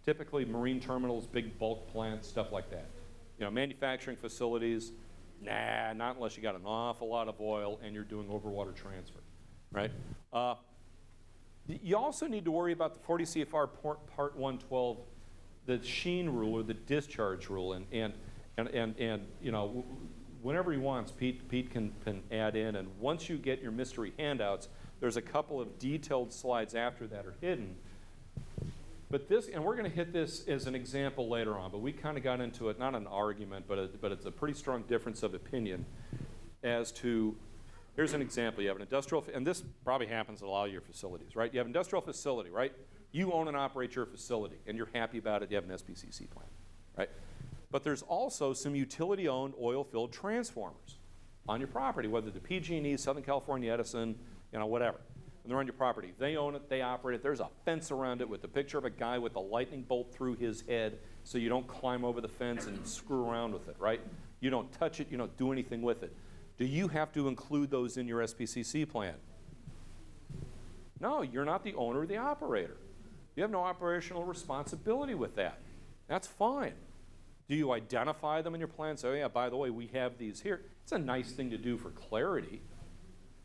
Typically marine terminals, big bulk plants, stuff like that. Manufacturing facilities, nah, not unless you got an awful lot of oil and you're doing overwater transfer, right? You also need to worry about the 40 CFR Part 112, the sheen rule or the discharge rule, and whenever he wants, Pete can add in, and once you get your mystery handouts, there's a couple of detailed slides after that are hidden. But this, and we're going to hit this as an example later on, but we kind of got into it, not an argument, but it's a pretty strong difference of opinion as to, here's an example. You have an industrial, and this probably happens at a lot of your facilities, right? You have an industrial facility, right? You own and operate your facility, and you're happy about it. You have an SPCC plan, right? But there's also some utility-owned oil-filled transformers on your property, whether they're PG&E, Southern California Edison, whatever. And they're on your property. They own it, they operate it. There's a fence around it with a picture of a guy with a lightning bolt through his head so you don't climb over the fence and screw around with it, right? You don't touch it, you don't do anything with it. Do you have to include those in your SPCC plan? No, you're not the owner or the operator. You have no operational responsibility with that. That's fine. Do you identify them in your plan? Say, oh yeah, by the way, we have these here. It's a nice thing to do for clarity,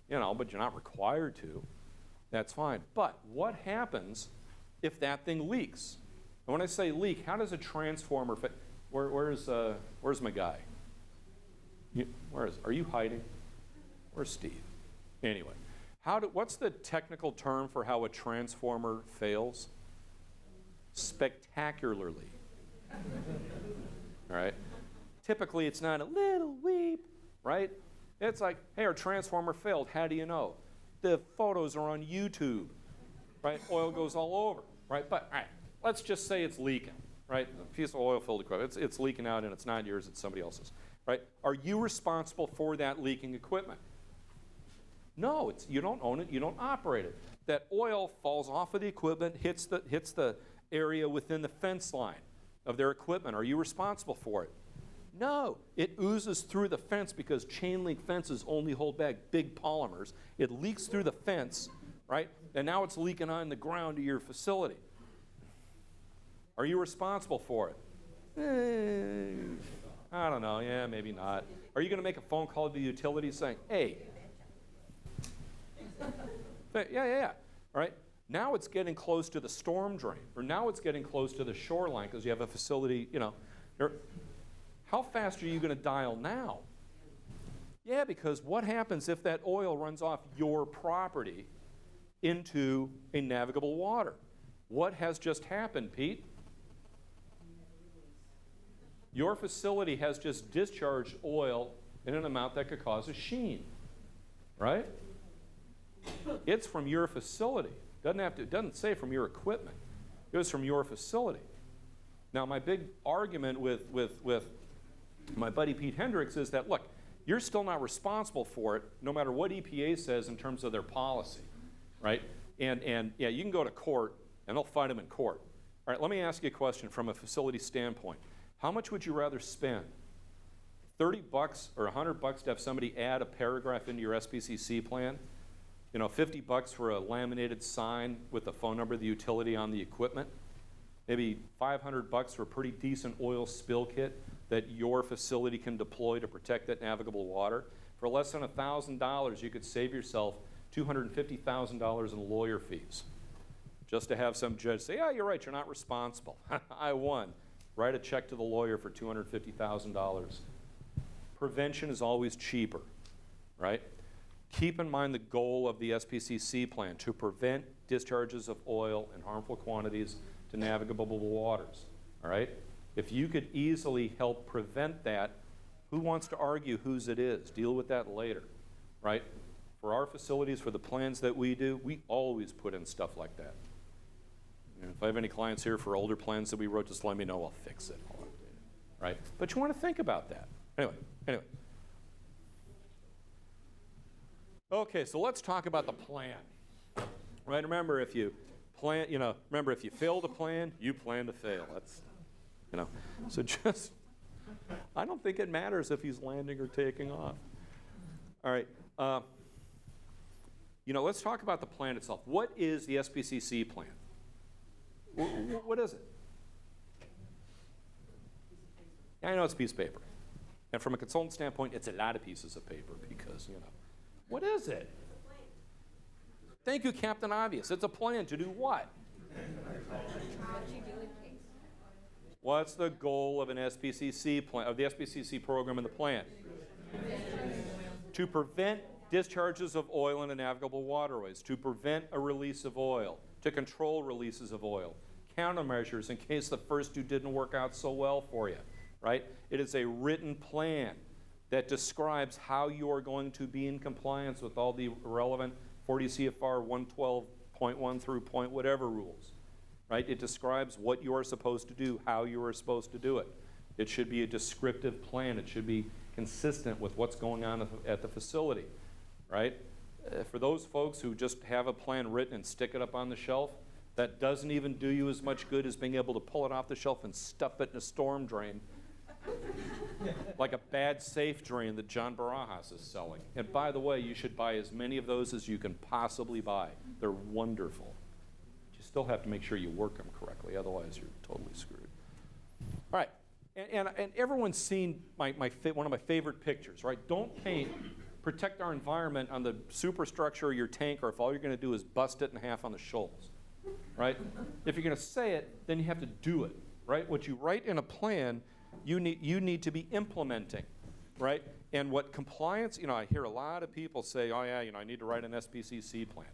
but you're not required to. That's fine. But what happens if that thing leaks? And when I say leak, how does a transformer fit? Where's my guy? Are you hiding? Where's Steve? Anyway, what's the technical term for how a transformer fails? Spectacularly. All right? Typically, it's not a little weep, right? It's like, hey, our transformer failed. How do you know? The photos are on YouTube, right? Oil goes all over, right? But, all right, let's just say it's leaking, right? A piece of oil-filled equipment. It's leaking out, and it's not yours, it's somebody else's, right? Are you responsible for that leaking equipment? No, you don't own it, you don't operate it. That oil falls off of the equipment, hits the area within the fence line of their equipment. Are you responsible for it? No, it oozes through the fence because chain link fences only hold back big polymers. It leaks through the fence, right? And now it's leaking on the ground of your facility. Are you responsible for it? I don't know, yeah, maybe not. Are you going to make a phone call to the utility saying, hey, yeah, all right? Now it's getting close to the storm drain, or now it's getting close to the shoreline because you have a facility, how fast are you going to dial now? Yeah, because what happens if that oil runs off your property into a navigable water? What has just happened, Pete? Your facility has just discharged oil in an amount that could cause a sheen, right? It's from your facility. It doesn't say from your equipment. It was from your facility. Now, my big argument with my buddy Pete Hendricks is that, look, you're still not responsible for it, no matter what EPA says in terms of their policy, right? And yeah, you can go to court, and they'll fight them in court. All right, let me ask you a question from a facility standpoint. How much would you rather spend? $30 or $100 to have somebody add a paragraph into your SPCC plan? $50 for a laminated sign with the phone number of the utility on the equipment? Maybe $500 for a pretty decent oil spill kit that your facility can deploy to protect that navigable water. For less than $1,000, you could save yourself $250,000 in lawyer fees. Just to have some judge say, yeah, you're right, you're not responsible. I won. Write a check to the lawyer for $250,000. Prevention is always cheaper, right? Keep in mind the goal of the SPCC plan, to prevent discharges of oil in harmful quantities to navigable waters, all right? If you could easily help prevent that, who wants to argue whose it is? Deal with that later, right? For our facilities, for the plans that we do, we always put in stuff like that. If I have any clients here for older plans that we wrote, just let me know, I'll fix it, I'll update it, right? But you want to think about that. Anyway. Okay, so let's talk about the plan, right? Remember, if you plan, if you fail to plan, you plan to fail. That's, so just, I don't think it matters if he's landing or taking off. All right, let's talk about the plan itself. What is the SPCC plan? What is it? Yeah, I know it's a piece of paper. And from a consultant standpoint, it's a lot of pieces of paper because, you know, what is it? Thank you, Captain Obvious. It's a plan to do what? What's the goal of an SPCC plan, of the SPCC program and the plan? To prevent discharges of oil into navigable waterways, to prevent a release of oil, to control releases of oil, countermeasures in case the first two didn't work out so well for you, right? It is a written plan that describes how you are going to be in compliance with all the relevant 40 CFR 112.1 through point whatever rules, right? It describes what you are supposed to do, how you are supposed to do it. It should be a descriptive plan. It should be consistent with what's going on at the facility, right? For those folks who just have a plan written and stick it up on the shelf, that doesn't even do you as much good as being able to pull it off the shelf and stuff it in a storm drain, like a bad safe drain that John Barajas is selling. And by the way, you should buy as many of those as you can possibly buy. They're wonderful. But you still have to make sure you work them correctly, otherwise you're totally screwed. All right, and everyone's seen one of my favorite pictures, right? Don't protect our environment on the superstructure of your tanker if all you're going to do is bust it in half on the shoals, right? If you're going to say it, then you have to do it, right? What you write in a plan, you need to be implementing, right? And what compliance, you know, I hear a lot of people say, oh yeah, you know, I need to write an SPCC plan.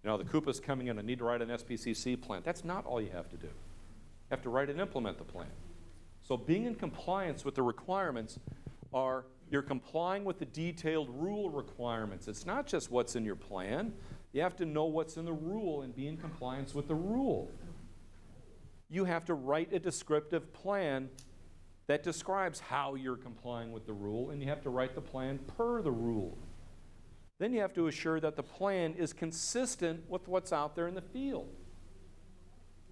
You know, the CUPA's coming in, I need to write an SPCC plan. That's not all you have to do. You have to write and implement the plan. So being in compliance with the requirements are, you're complying with the detailed rule requirements. It's not just what's in your plan. You have to know what's in the rule and be in compliance with the rule. You have to write a descriptive plan that describes how you're complying with the rule, and you have to write the plan per the rule. Then you have to assure that the plan is consistent with what's out there in the field.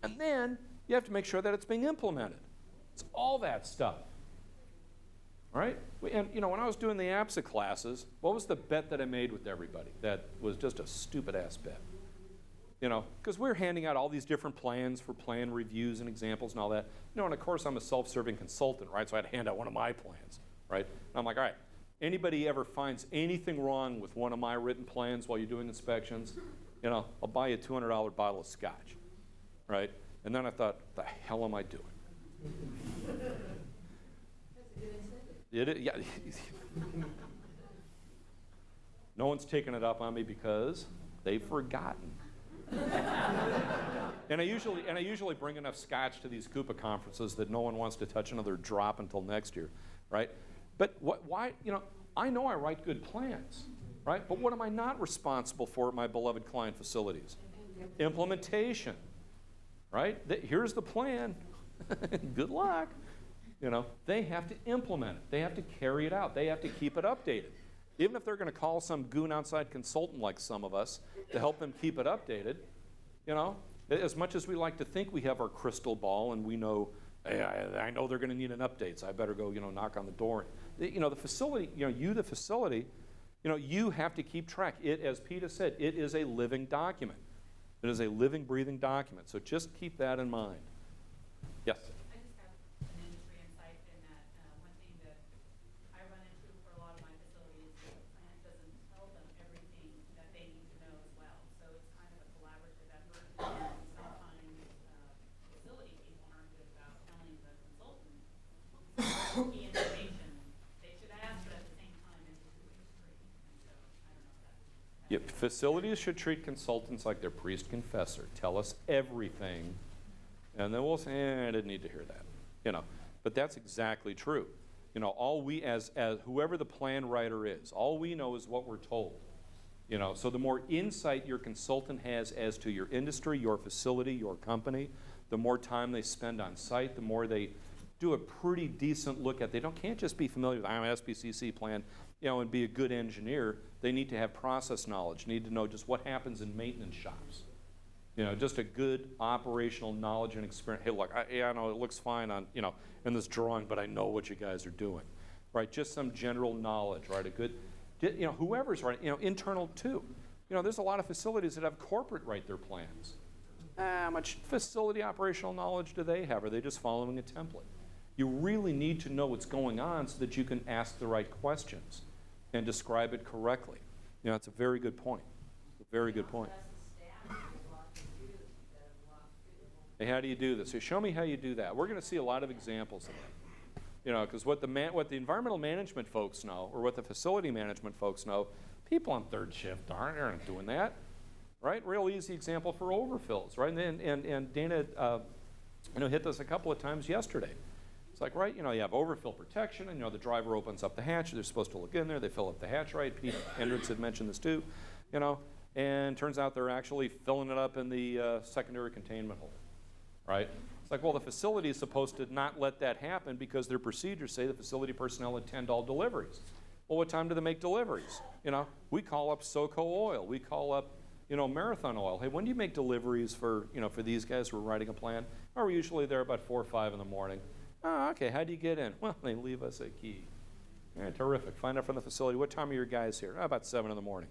And then you have to make sure that it's being implemented. It's all that stuff. All right? And you know, when I was doing the APSA classes, what was the bet that I made with everybody that was just a stupid-ass bet? You know, because we're handing out all these different plans for plan reviews and examples and all that. You know, and of course I'm a self-serving consultant, right? So I had to hand out one of my plans, right? And I'm like, all right, anybody ever finds anything wrong with one of my written plans while you're doing inspections, you know, I'll buy you a $200 bottle of scotch, right? And then I thought, the hell am I doing? Yeah. No one's taken it up on me because they've forgotten. And I usually bring enough scotch to these CUPA conferences that no one wants to touch another drop until next year, right? But why, you know, I know I write good plans, right? But what am I not responsible for at my beloved client facilities? Implementation, right? Here's the plan. Good luck. You know, they have to implement it. They have to carry it out. They have to keep it updated. Even if they're going to call some goon outside consultant like some of us to help them keep it updated, you know, as much as we like to think we have our crystal ball and we know, hey, I know they're going to need an update, so I better go, you know, knock on the door. You know, the facility, you know, the facility, you know, you have to keep track. It, as Peter said, it is a living document. It is a living, breathing document. So just keep that in mind. Yes? Yep. Facilities should treat consultants like their priest confessor. Tell us everything, and then we'll say, I didn't need to hear that. You know, but that's exactly true. You know, all we, as whoever the plan writer is, all we know is what we're told. You know, so the more insight your consultant has as to your industry, your facility, your company, the more time they spend on site, the more they do a pretty decent look at. They can't just be familiar with, I'm an SPCC plan, you know, and be a good engineer. They need to have process knowledge, need to know just what happens in maintenance shops. You know, just a good operational knowledge and experience. Hey, look, I know it looks fine on, you know, in this drawing, but I know what you guys are doing, right? Just some general knowledge, right? A good, you know, whoever's right, you know, internal too. You know, there's a lot of facilities that have corporate write their plans. How much facility operational knowledge do they have? Are they just following a template? You really need to know what's going on so that you can ask the right questions and describe it correctly. You know, it's a very good point. A very good point. Hey, how do you do this? So show me how you do that. We're going to see a lot of examples of that. You know, because what the environmental management folks know, or what the facility management folks know, people on third shift aren't doing that, right? Real easy example for overfills, right? And Dana, hit this a couple of times yesterday. It's like, right, you have overfill protection, and the driver opens up the hatch. They're supposed to look in there. They fill up the hatch, right? Pete Hendricks had mentioned this too, and turns out they're actually filling it up in the secondary containment hole, right? It's like, well, the facility is supposed to not let that happen because their procedures say the facility personnel attend all deliveries. Well, what time do they make deliveries? We call up SoCo Oil. We call up, Marathon Oil. Hey, when do you make deliveries for these guys who are writing a plan? Oh, we're usually there about 4 or 5 in the morning. Oh, okay, how do you get in? Well, they leave us a key. Yeah, terrific. Find out from the facility, what time are your guys here? Oh, about 7 in the morning.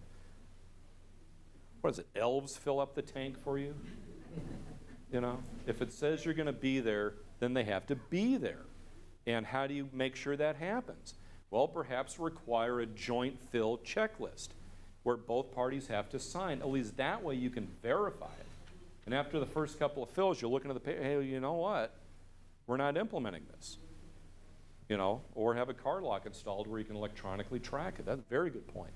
What is it, elves fill up the tank for you? If it says you're going to be there, then they have to be there. And how do you make sure that happens? Well, perhaps require a joint fill checklist where both parties have to sign. At least that way you can verify it. And after the first couple of fills, you'll look into the paper, hey, you know what? We're not implementing this. Or have a card lock installed where you can electronically track it. That's a very good point.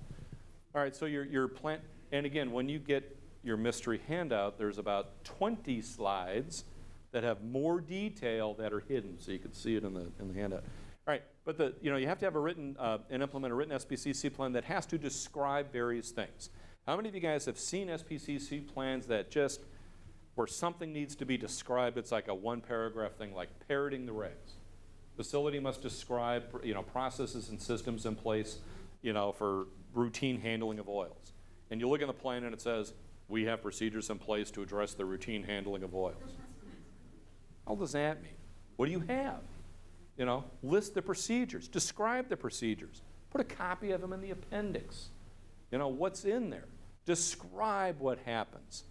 All right, so your plan, and again, when you get your mystery handout, there's about 20 slides that have more detail that are hidden, so you can see it in the handout. All right, but you have to have a written and implement a written SPCC plan that has to describe various things. How many of you guys have seen SPCC plans that just where something needs to be described? It's like a 1-paragraph thing, like parroting the regs. Facility must describe processes and systems in place for routine handling of oils. And you look in the plan and it says, we have procedures in place to address the routine handling of oils. How does that mean? What do you have? List the procedures, describe the procedures, put a copy of them in the appendix. What's in there? Describe what happens.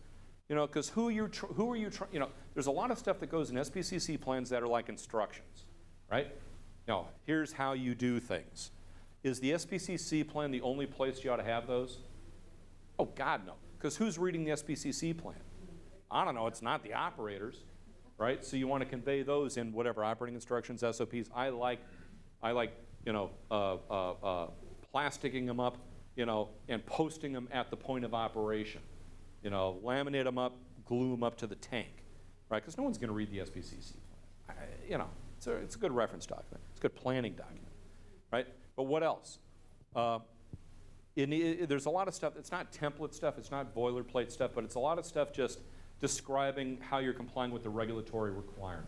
Because who are you trying, there's a lot of stuff that goes in SPCC plans that are like instructions, right? Here's how you do things. Is the SPCC plan the only place you ought to have those? Oh, God, no. Because who's reading the SPCC plan? I don't know, it's not the operators, right? So you want to convey those in whatever operating instructions, SOPs. I like plasticking them up, and posting them at the point of operation. Laminate them up, glue them up to the tank, right? Because no one's going to read the SPCC plan. It's a good reference document. It's a good planning document, right? But what else? There's a lot of stuff. It's not template stuff. It's not boilerplate stuff, but it's a lot of stuff just describing how you're complying with the regulatory requirement,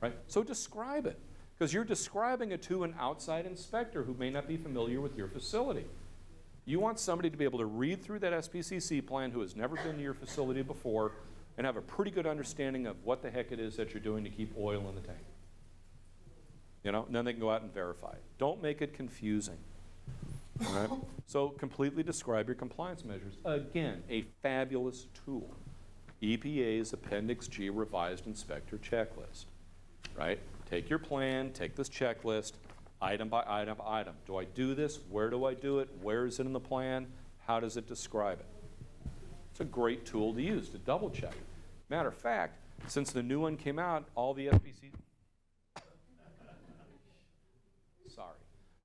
right? So describe it, because you're describing it to an outside inspector who may not be familiar with your facility. You want somebody to be able to read through that SPCC plan who has never been to your facility before and have a pretty good understanding of what the heck it is that you're doing to keep oil in the tank. And then they can go out and verify it. Don't make it confusing. All right? So completely describe your compliance measures. Again, a fabulous tool. EPA's Appendix G Revised Inspector Checklist, right? Take your plan, take this checklist, item by item by item. Do I do this? Where do I do it? Where is it in the plan? How does it describe it? It's a great tool to use to double check. Matter of fact, since the new one came out, all the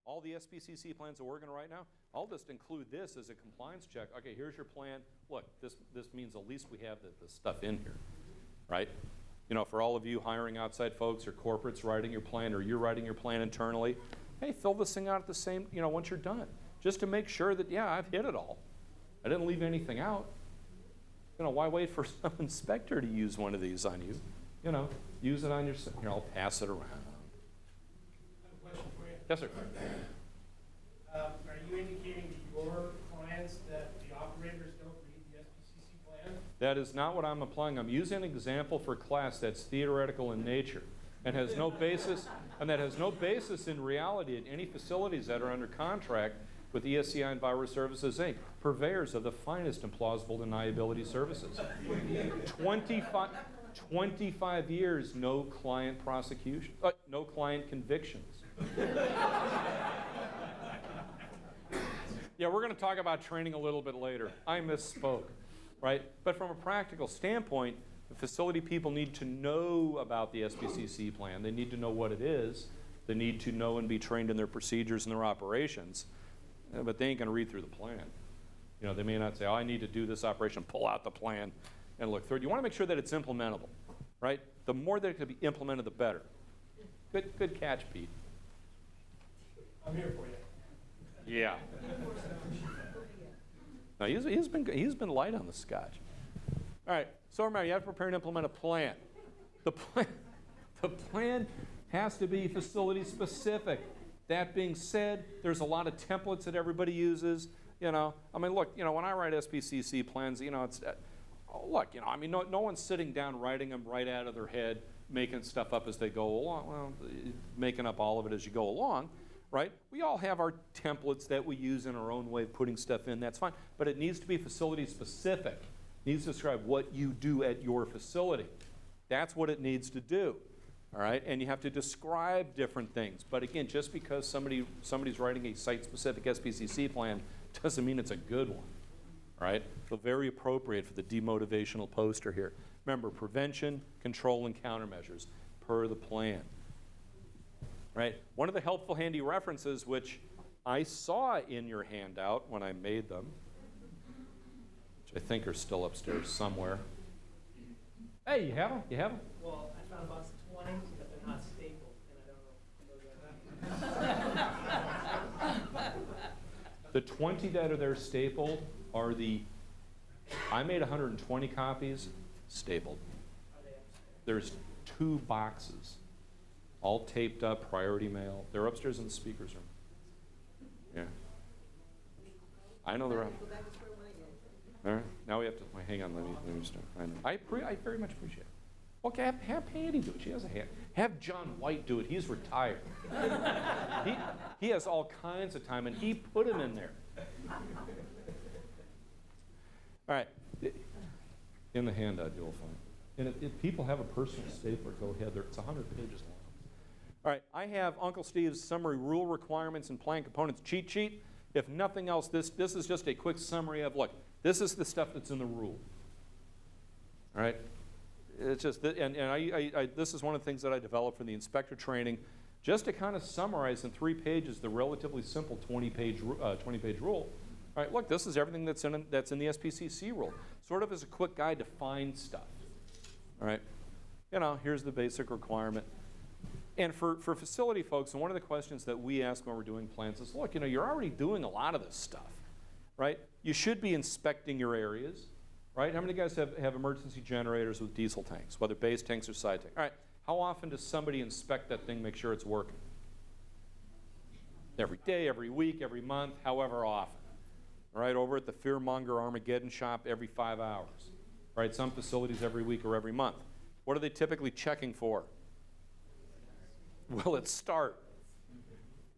all the SPCC plans that we're working on right now, I'll just include this as a compliance check. Okay, here's your plan. Look, this means at least we have the stuff in here, right? For all of you hiring outside folks or corporates writing your plan, or you're writing your plan internally, hey, fill this thing out at the same, once you're done, just to make sure that, yeah, I've hit it all. I didn't leave anything out. Why wait for some inspector to use one of these on you? Use it on your, I'll pass it around. Yes, sir. Are you indicating to your clients that the operators don't read the SPCC plan? That is not what I'm applying. I'm using an example for class that's theoretical in nature and has no basis, and that has no basis in reality at any facilities that are under contract with ESCI EnviroServices, Inc., purveyors of the finest and plausible deniability services. 25 years, no client prosecution, no client convictions. Yeah, we're going to talk about training a little bit later. I misspoke, right? But from a practical standpoint, the facility people need to know about the SPCC plan. They need to know what it is. They need to know and be trained in their procedures and their operations. But they ain't going to read through the plan. You know, they may not say, oh, I need to do this operation, pull out the plan and look through it. You want to make sure that it's implementable, right? The more that it can be implemented, the better. Good catch, Pete. I'm here for you. Yeah. No, he's been light on the scotch. All right, so remember, you have to prepare and implement a plan. The plan has to be facility specific. That being said, there's a lot of templates that everybody uses. You know, I mean, look, you know, when I write SPCC plans, you know, it's, look, you know, I mean, no one's sitting down writing them right out of their head, making stuff up as they go along, well, making up all of it as you go along, right? We all have our templates that we use in our own way of putting stuff in, that's fine, but it needs to be facility specific. It needs to describe what you do at your facility. That's what it needs to do. All right, and you have to describe different things. But again, just because somebody's writing a site-specific SPCC plan doesn't mean it's a good one. All right, so very appropriate for the demotivational poster here. Remember, prevention, control, and countermeasures per the plan. Right, one of the helpful handy references, which I saw in your handout when I made them, which I think are still upstairs somewhere. Hey, you have them? You have them? Well, I found about 20, but they're not stapled, and I don't know. The 20 that are there stapled are I made 120 copies stapled. There's 2 boxes, all taped up, priority mail. They're upstairs in the speaker's room. Yeah. I know they're up. All right, now we have to, hang on, let me start. I very much appreciate it. Okay, have Patty do it. She has a hand. Have John White do it. He's retired. he has all kinds of time, and he put him in there. All right. In the handout, you'll find. And if people have a personal stapler, go ahead. It's 100 pages long. All right, I have Uncle Steve's summary rule requirements and plan components cheat sheet. If nothing else, this is just a quick summary of, look, this is the stuff that's in the rule. All right. It's just, this is one of the things that I developed for the inspector training, just to kind of summarize in 3 pages the relatively simple 20-page rule. All right, look, this is everything that's in the SPCC rule, sort of as a quick guide to find stuff. All right, you know, here's the basic requirement. And for facility folks, and one of the questions that we ask when we're doing plans is, look, you know, you're already doing a lot of this stuff, right? You should be inspecting your areas. Right? How many guys have emergency generators with diesel tanks, whether base tanks or side tanks? All right, how often does somebody inspect that thing, make sure it's working? Every day, every week, every month, however often. All right, over at the Fearmonger Armageddon shop every 5 hours. Right, some facilities every week or every month. What are they typically checking for? Will it start?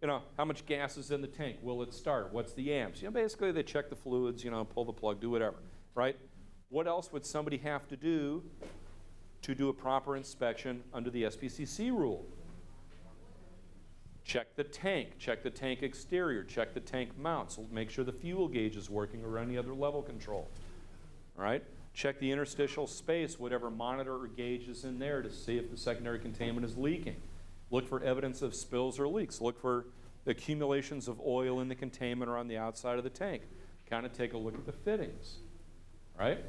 You know, how much gas is in the tank? Will it start? What's the amps? You know, basically they check the fluids, you know, pull the plug, do whatever, right? What else would somebody have to do a proper inspection under the SPCC rule? Check the tank exterior, check the tank mounts, make sure the fuel gauge is working or any other level control. All right? Check the interstitial space, whatever monitor or gauge is in there, to see if the secondary containment is leaking. Look for evidence of spills or leaks. Look for accumulations of oil in the containment or on the outside of the tank. Kind of take a look at the fittings. Right?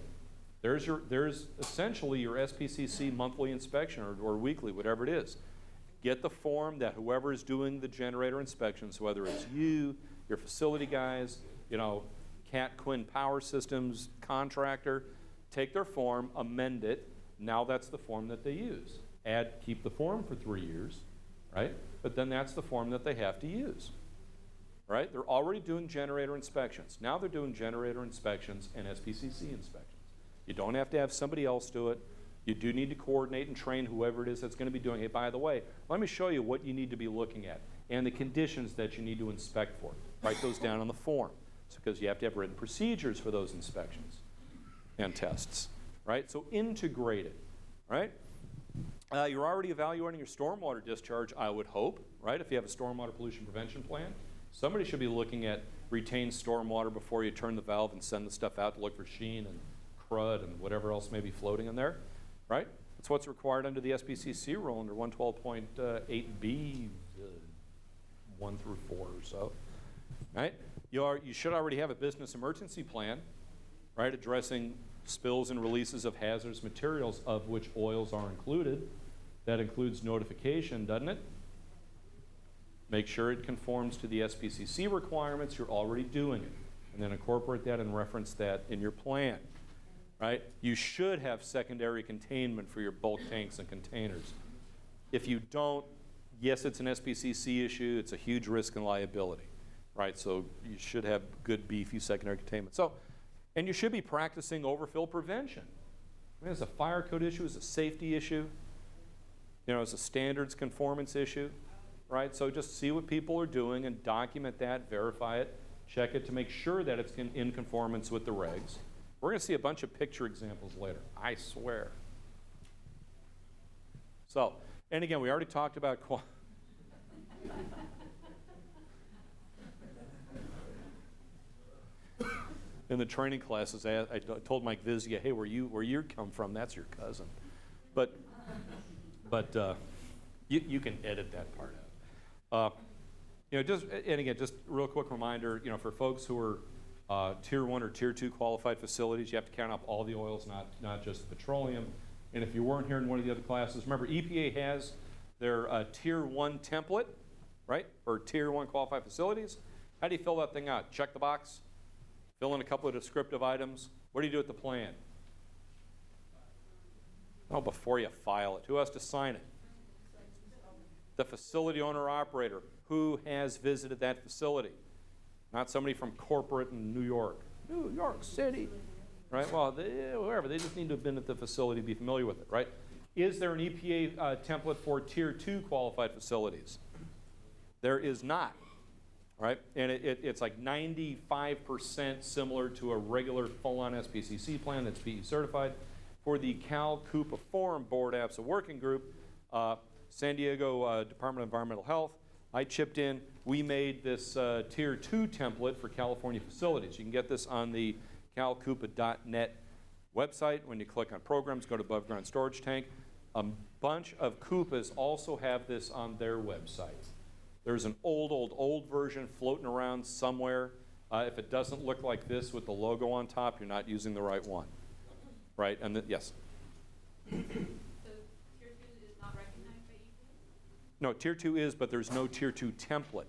There's essentially your SPCC monthly inspection or weekly, whatever it is. Get the form that whoever is doing the generator inspections, whether it's you, your facility guys, you know, Cat Quinn Power Systems contractor, take their form, amend it. Now that's the form that they use. Keep the form for 3 years, right? But then that's the form that they have to use. Right? They're already doing generator inspections. Now they're doing generator inspections and SPCC inspections. You don't have to have somebody else do it. You do need to coordinate and train whoever it is that's going to be doing it. By the way, let me show you what you need to be looking at and the conditions that you need to inspect for. Write those down on the form. It's because you have to have written procedures for those inspections and tests. Right? So integrate it. right? You're already evaluating your stormwater discharge, I would hope, right? If you have a stormwater pollution prevention plan, somebody should be looking at retained stormwater before you turn the valve and send the stuff out to look for sheen and crud and whatever else may be floating in there, right? That's what's required under the SPCC rule under 112.8B, 1 through 4 or so, right? You should already have a business emergency plan, right, addressing spills and releases of hazardous materials, of which oils are included. That includes notification, doesn't it? Make sure it conforms to the SPCC requirements. You're already doing it. And then incorporate that and reference that in your plan, right? You should have secondary containment for your bulk tanks and containers. If you don't, yes, it's an SPCC issue. It's a huge risk and liability, right? So you should have good, beefy secondary containment. So, and you should be practicing overfill prevention. I mean, it's a fire code issue, it's a safety issue, you know, it's a standards conformance issue, right? So just see what people are doing and document that, verify it, check it to make sure that it's in conformance with the regs. We're going to see a bunch of picture examples later, I swear. So, and again, we already talked about in the training classes, I told Mike Vizia, hey, where you come from, that's your cousin. But you can edit that part out. You know, and again, just a real quick reminder, you know, for folks who are Tier 1 or Tier 2 qualified facilities, you have to count up all the oils, not just the petroleum. And if you weren't here in one of the other classes, remember EPA has their Tier 1 template, right, for Tier 1 qualified facilities. How do you fill that thing out? Check the box? Fill in a couple of descriptive items. What do you do with the plan? Oh, before you file it. Who has to sign it? The facility owner operator. Who has visited that facility? Not somebody from corporate in New York. New York City. Right? Well, wherever. They just need to have been at the facility to be familiar with it, right? Is there an EPA template for Tier 2 qualified facilities? There is not. Right? And it's like 95% similar to a regular full-on SPCC plan that's PE certified. For the Cal CUPA Forum Board APSA Working Group, San Diego Department of Environmental Health, I chipped in. We made this Tier 2 template for California facilities. You can get this on the calcupa.net website. When you click on programs, go to above ground storage tank. A bunch of CUPAs also have this on their website. There's an old version floating around somewhere. If it doesn't look like this with the logo on top, you're not using the right one. Right? And yes? So Tier 2 is not recognized by EPA? No, Tier 2 is, but there's no Tier 2 template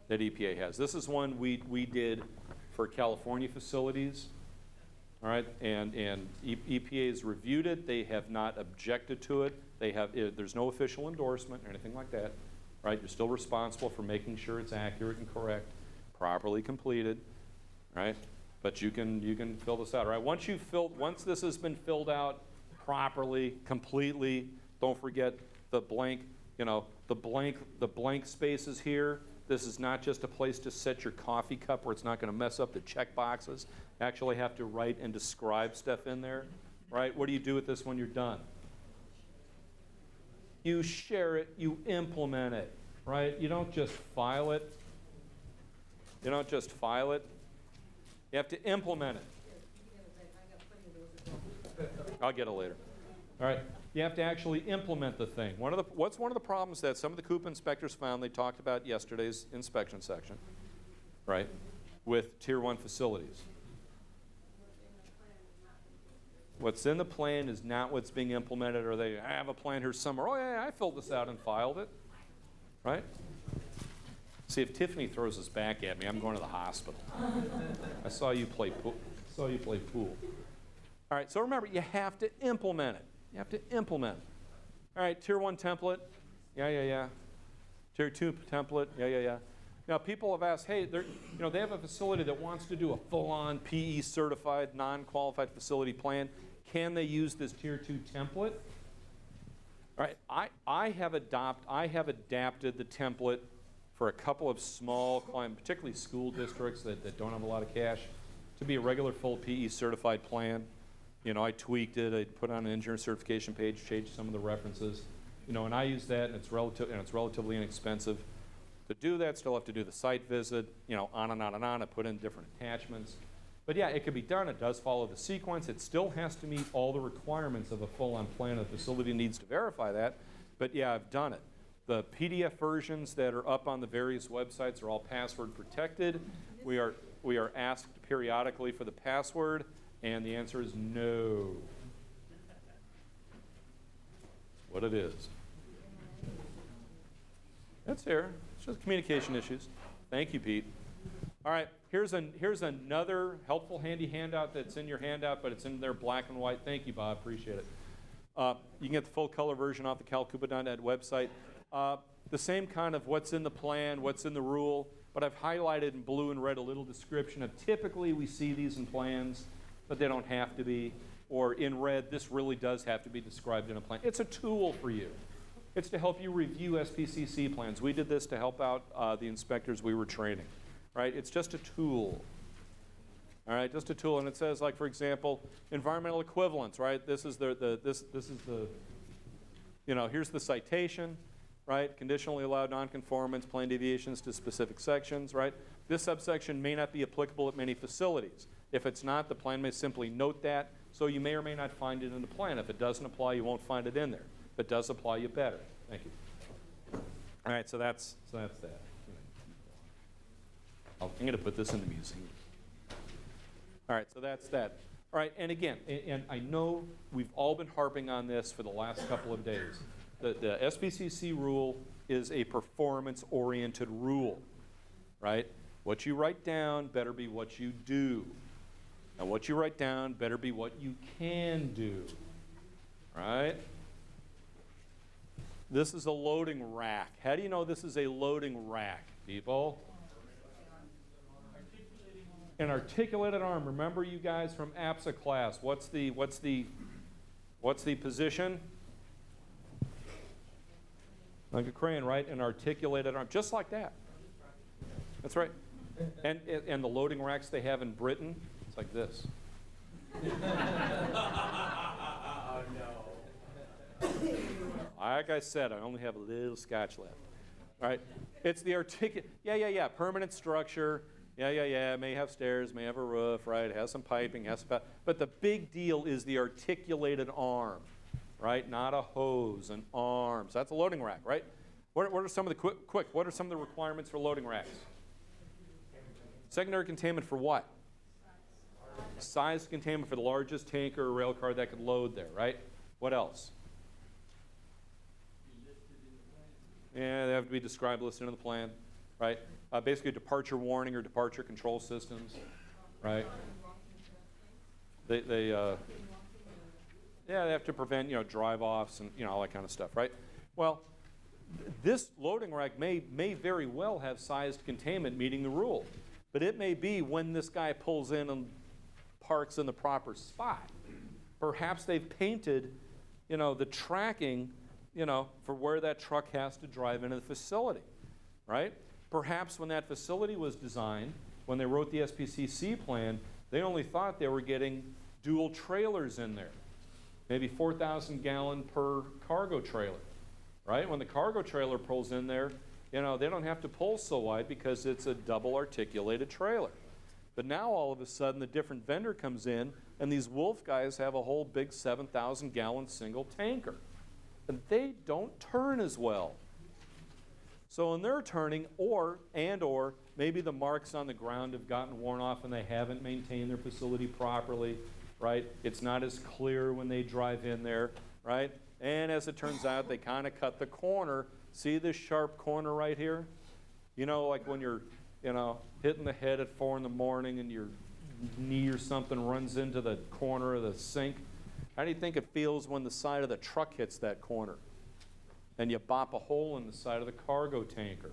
that EPA has. This is one we did for California facilities. All right? And EPA has reviewed it. They have not objected to it. There's no official endorsement or anything like that. Right, you're still responsible for making sure it's accurate and correct, properly completed, right? But you can fill this out, right? Once this has been filled out properly, completely, don't forget the blank, you know, the blank spaces here. This is not just a place to set your coffee cup where it's not going to mess up the check boxes. You actually have to write and describe stuff in there, right? What do you do with this when you're done? You share it, you implement it, right? You don't just file it. You don't just file it. You have to implement it. I'll get it later. All right. You have to actually implement the thing. What's one of the problems that some of the CUPA inspectors found, they talked about yesterday's inspection section, right, with Tier 1 facilities? What's in the plan is not what's being implemented, or I have a plan here somewhere. Oh, yeah, I filled this out and filed it, right? See, if Tiffany throws this back at me, I'm going to the hospital. I saw you play pool. All right, so remember, you have to implement it. You have to implement it. All right, Tier 1 template. Yeah. Tier 2 template. Yeah. Now, people have asked, hey, they have a facility that wants to do a full-on PE certified, non-qualified facility plan. Can they use this Tier 2 template? All right, I have adapted the template for a couple of small clients, particularly school districts that don't have a lot of cash, to be a regular full PE certified plan. I tweaked it, I put on an engineer certification page, changed some of the references, and I use that, and it's relatively inexpensive. To do that, still have to do the site visit, on and on and on. I put in different attachments. But yeah, it could be done. It does follow the sequence. It still has to meet all the requirements of a full-on plan. The facility needs to verify that. But yeah, I've done it. The PDF versions that are up on the various websites are all password protected. We are asked periodically for the password, and the answer is no. That's what it is. That's here. It's just communication issues. Thank you, Pete. All right, here's another helpful, handy handout that's in your handout, but it's in there black and white. Thank you, Bob. Appreciate it. You can get the full color version off the calcupa.net website. The same kind of what's in the plan, what's in the rule, but I've highlighted in blue and red a little description of typically we see these in plans, but they don't have to be. Or in red, this really does have to be described in a plan. It's a tool for you. It's to help you review SPCC plans. We did this to help out the inspectors we were training, right? It's just a tool, all right? Just a tool, and it says, like, for example, environmental equivalence, right? This is here's the citation, right? Conditionally allowed nonconformance, plan deviations to specific sections, right? This subsection may not be applicable at many facilities. If it's not, the plan may simply note that, so you may or may not find it in the plan. If it doesn't apply, you won't find it in there. If it does apply, you better. Thank you. All right, so that's that. I'm going to put this in the museum. All right, so that's that. All right, and again, and I know we've all been harping on this for the last couple of days. The SPCC rule is a performance-oriented rule, right? What you write down better be what you do. And what you write down better be what you can do, right? This is a loading rack. How do you know this is a loading rack, people? An articulated arm. Remember, you guys from APSA class, what's the position? Like a crane, right? An articulated arm, just like that. That's right. And the loading racks they have in Britain, it's like this. Oh, no. Like I said, I only have a little scotch left. All right. It's the permanent structure. Yeah. May have stairs, may have a roof, right? It has some piping, but the big deal is the articulated arm, right? Not a hose, an arm. So that's a loading rack, right? What are some of the what are some of the requirements for loading racks? Secondary containment for what? Size containment for the largest tanker or rail car that could load there, right? What else? Yeah, they have to be described, listed in the plan, right? Basically, departure warning or departure control systems, right? They have to prevent, drive-offs and, all that kind of stuff, right? Well, this loading rack may very well have sized containment meeting the rule, but it may be when this guy pulls in and parks in the proper spot. Perhaps they've painted, the tracking, for where that truck has to drive into the facility, right? Perhaps when that facility was designed, when they wrote the SPCC plan, they only thought they were getting dual trailers in there, maybe 4,000 gallon per cargo trailer, right? When the cargo trailer pulls in there, they don't have to pull so wide because it's a double articulated trailer. But now all of a sudden the different vendor comes in and these Wolf guys have a whole big 7,000 gallon single tanker. And they don't turn as well. So when they're turning, or maybe the marks on the ground have gotten worn off and they haven't maintained their facility properly, right? It's not as clear when they drive in there, right? And as it turns out, they kind of cut the corner. See this sharp corner right here? Like when you're, hitting the head at 4 in the morning and your knee or something runs into the corner of the sink. How do you think it feels when the side of the truck hits that corner? And you bop a hole in the side of the cargo tanker.